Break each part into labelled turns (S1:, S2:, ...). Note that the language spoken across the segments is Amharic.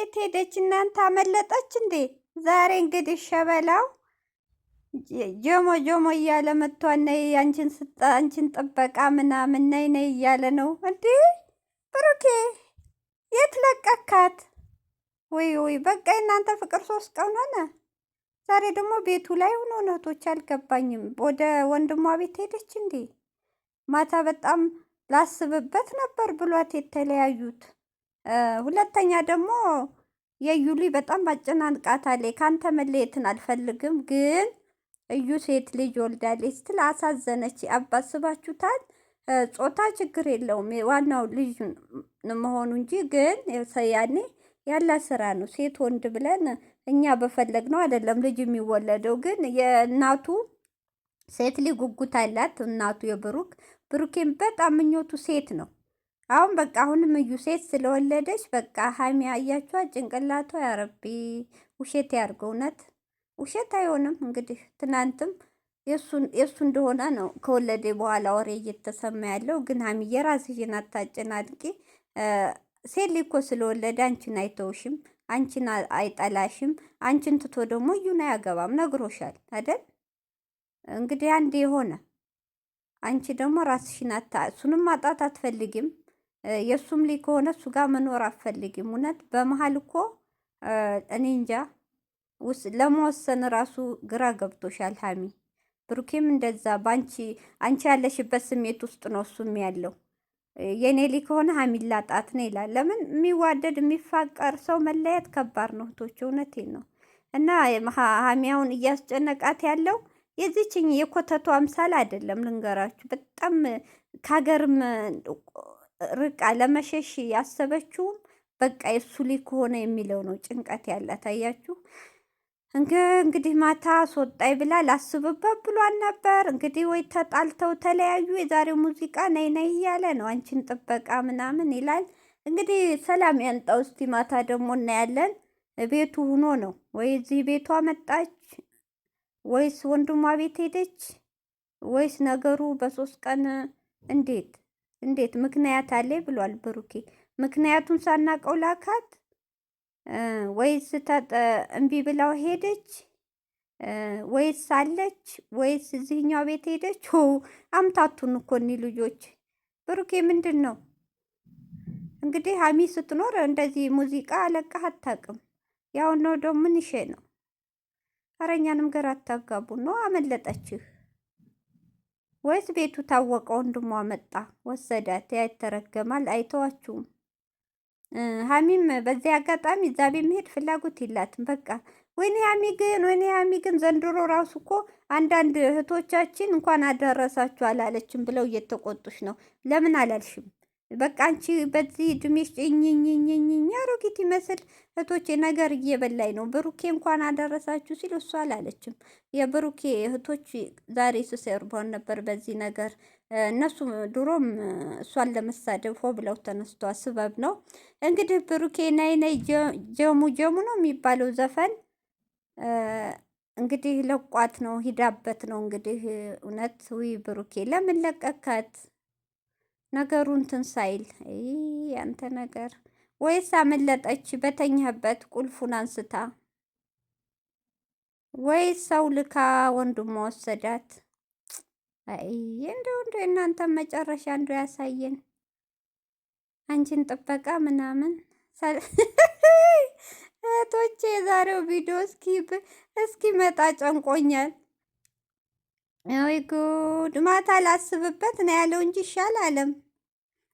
S1: የት ሄደች? እናንተ አመለጠች እንዴ? ዛሬ እንግዲህ ሸበላው ጆሞ ጆሞ እያለ መጥቷል። ነይ አንቺን ጥበቃ ምናምን ነይ ነይ እያለ ነው እንዴ? ብሩኬ የት ለቀካት? ወይ ወይ በቃ እናንተ ፍቅር 3 ቀን ሆነ። ዛሬ ደግሞ ቤቱ ላይ ሆኖ እህቶች አልገባኝም። ወደ ወንድሟ ቤት ሄደች እንዴ? ማታ በጣም ላስብበት ነበር ብሏት የተለያዩት። ሁለተኛ ደግሞ የዩሊ በጣም አጨናንቃታለች። ካንተ መለየትን አልፈልግም ግን እዩ ሴት ልጅ ወልዳለች ስትል አሳዘነች። አባስባችሁታል። ጾታ ችግር የለውም ዋናው ልጅ መሆኑ እንጂ ግን ያኔ ያለ ስራ ነው። ሴት ወንድ ብለን እኛ በፈለግ ነው አይደለም ልጅ የሚወለደው። ግን የእናቱ ሴት ልጅ ጉጉት አላት እናቱ ብሩኬን በጣም ምኞቱ ሴት ነው። አሁን በቃ አሁንም እዩ ሴት ስለወለደች በቃ ሀይሚ አያቿ ጭንቅላቷ ያረቢ ውሸት ያርገው። እውነት ውሸት አይሆንም። እንግዲህ ትናንትም የእሱ እንደሆነ ነው ከወለደ በኋላ ወሬ እየተሰማ ያለው። ግን ሀይሚዬ ራስሽን አታጨናንቂ። ሴት ልጅ እኮ ስለወለደ አንቺን አይተውሽም፣ አንቺን አይጠላሽም። አንቺን ትቶ ደግሞ እዩን አያገባም ነግሮሻል አይደል? እንግዲህ አንድ የሆነ አንቺ ደግሞ ራስሽን እሱንም ማጣት አትፈልጊም። የእሱም ልጅ ከሆነ እሱ ጋር መኖር አትፈልጊም። እውነት በመሀል እኮ እኔ እንጃ ለመወሰን ራሱ ግራ ገብቶሻል ሀሚ። ብሩኬም እንደዛ አንቺ ያለሽበት ስሜት ውስጥ ነው እሱም ያለው። የኔ ልጅ ከሆነ ሀሚን ላጣት ነው ይላል። ለምን የሚዋደድ የሚፋቀር ሰው መለየት ከባድ ነው እህቶች፣ እውነቴን ነው። እና ሀሚያውን እያስጨነቃት ያለው የዚችኝ የኮተቱ አምሳል አይደለም ልንገራችሁ። በጣም ከሀገርም ርቃ ለመሸሽ ያሰበችውም በቃ የእሱ ልጅ ከሆነ የሚለው ነው ጭንቀት ያላት። አያችሁ እንግዲህ ማታ አስወጣኝ ብላ ላስብበት ብሏን ነበር። እንግዲህ ወይ ተጣልተው ተለያዩ። የዛሬው ሙዚቃ ነይ ነይ እያለ ነው አንቺን ጥበቃ ምናምን ይላል። እንግዲህ ሰላም ያንጣው። እስቲ ማታ ደግሞ እናያለን። ቤቱ ሁኖ ነው ወይ እዚህ ቤቷ መጣች ወይስ ወንድሟ ቤት ሄደች ወይስ ነገሩ በ3 ቀን እንዴት ምክንያት አለ ብሏል ብሩኬ። ምክንያቱን ሳናቀው ላካት ወይስ እምቢ ብላው ሄደች ወይስ አለች ወይስ እዚህኛው ቤት ሄደች? አምታቱን እኮ እኒህ ልጆች። ብሩኬ ምንድን ነው እንግዲህ ሀሚ ስትኖር እንደዚህ ሙዚቃ አለቃህ አታውቅም። ያው ነው ደግሞ ምን ይሼ ነው። አረኛንም ገር አታጋቡ ነው። አመለጠችህ ወይስ ቤቱ ታወቀ? ወንድሟ መጣ ወሰዳት። ያይተረገማል። አይተዋችሁም። ሀሚም በዚህ አጋጣሚ እዛ ቤት መሄድ ፍላጎት የላትም። በቃ ወይኔ ሀሚ ግን ዘንድሮ ራሱ እኮ አንዳንድ እህቶቻችን እንኳን አደረሳችሁ አላለችም ብለው እየተቆጡሽ ነው። ለምን አላልሽም? በቃ አንቺ በዚህ እድሜሽ እኝኝኝኝኝ አሮጊት ይመስል እህቶቼ ነገር እየበላይ ነው። ብሩኬ እንኳን አደረሳችሁ ሲል እሷ አላለችም። የብሩኬ እህቶች ዛሬ ስሰርቧን ነበር በዚህ ነገር። እነሱ ድሮም እሷን ለመሳደብ ሆ ብለው ተነስቷ ስበብ ነው እንግዲህ። ብሩኬ ናይ ናይ ጀሙ ነው የሚባለው ዘፈን እንግዲህ ለቋት ነው ሂዳበት ነው እንግዲህ። እውነት ውይ ብሩኬ ለምን ለቀካት? ነገሩ እንትን ሳይል ያንተ ነገር ወይስ አመለጠች በተኛህበት ቁልፉን አንስታ ወይስ ሰው ልካ ወንድሟ ወሰዳት? አይ እንደው እናንተ መጨረሻ እንደው ያሳየን። አንቺን ጥበቃ ምናምን እህቶቼ የዛሬው ቪዲዮ እስኪ መጣ ጨንቆኛል። ወይ ጉድ! ማታ ላስብበት ነው ያለው እንጂ ይሻል አለም።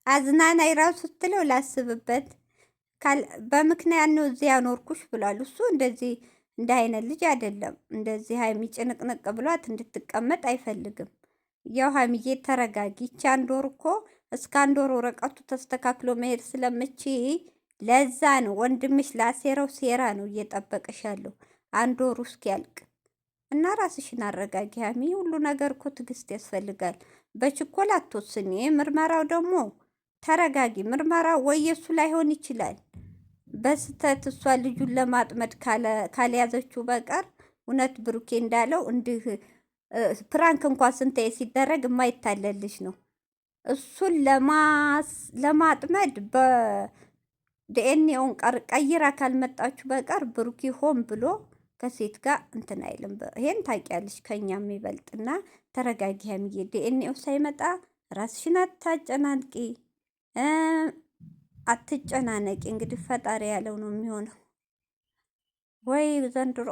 S1: አዝናናይ ራሱ ስትለው ላስብበት በምክንያት ነው እዚህ ያኖርኩሽ ብሏል። እሱ እንደዚህ እንደ አይነት ልጅ አይደለም። እንደዚህ ሀይሚ ጭንቅንቅ ብሏት እንድትቀመጥ አይፈልግም። ያው ሀይሚዬ ተረጋጊ። ይቺ 1 ወር እኮ እስከ 1 ወር ወረቀቱ ተስተካክሎ መሄድ ስለምችይ ለዛ ነው ወንድምሽ ላሴረው ሴራ ነው እየጠበቀሽ ያለው 1 ወሩ እስኪያልቅ እና ራስሽን አረጋጊ ሀሚ። ሁሉ ነገር እኮ ትዕግስት ያስፈልጋል። በችኮላ አትወስኒ። ምርመራው ደግሞ ተረጋጊ። ምርመራው ወይ የሱ ላይሆን ይችላል በስተት እሷ ልጁን ለማጥመድ ካልያዘችው በቀር እውነት ብሩኬ እንዳለው እንዲህ ፕራንክ እንኳን ስንታየ ሲደረግ የማይታለልሽ ነው። እሱን ለማጥመድ ዲኤንኤውን ቀይራ ካልመጣችሁ በቀር ብሩኪ ሆን ብሎ ከሴት ጋር እንትን አይልም። ይሄን ታውቂያለሽ ከኛ የሚበልጥና ተረጋጊ ሀይሚዬ። ዲኤንኤው ሳይመጣ ራስሽን አታጨናንቂ፣ አትጨናነቂ። እንግዲህ ፈጣሪ ያለው ነው የሚሆነው ወይ ዘንድሮ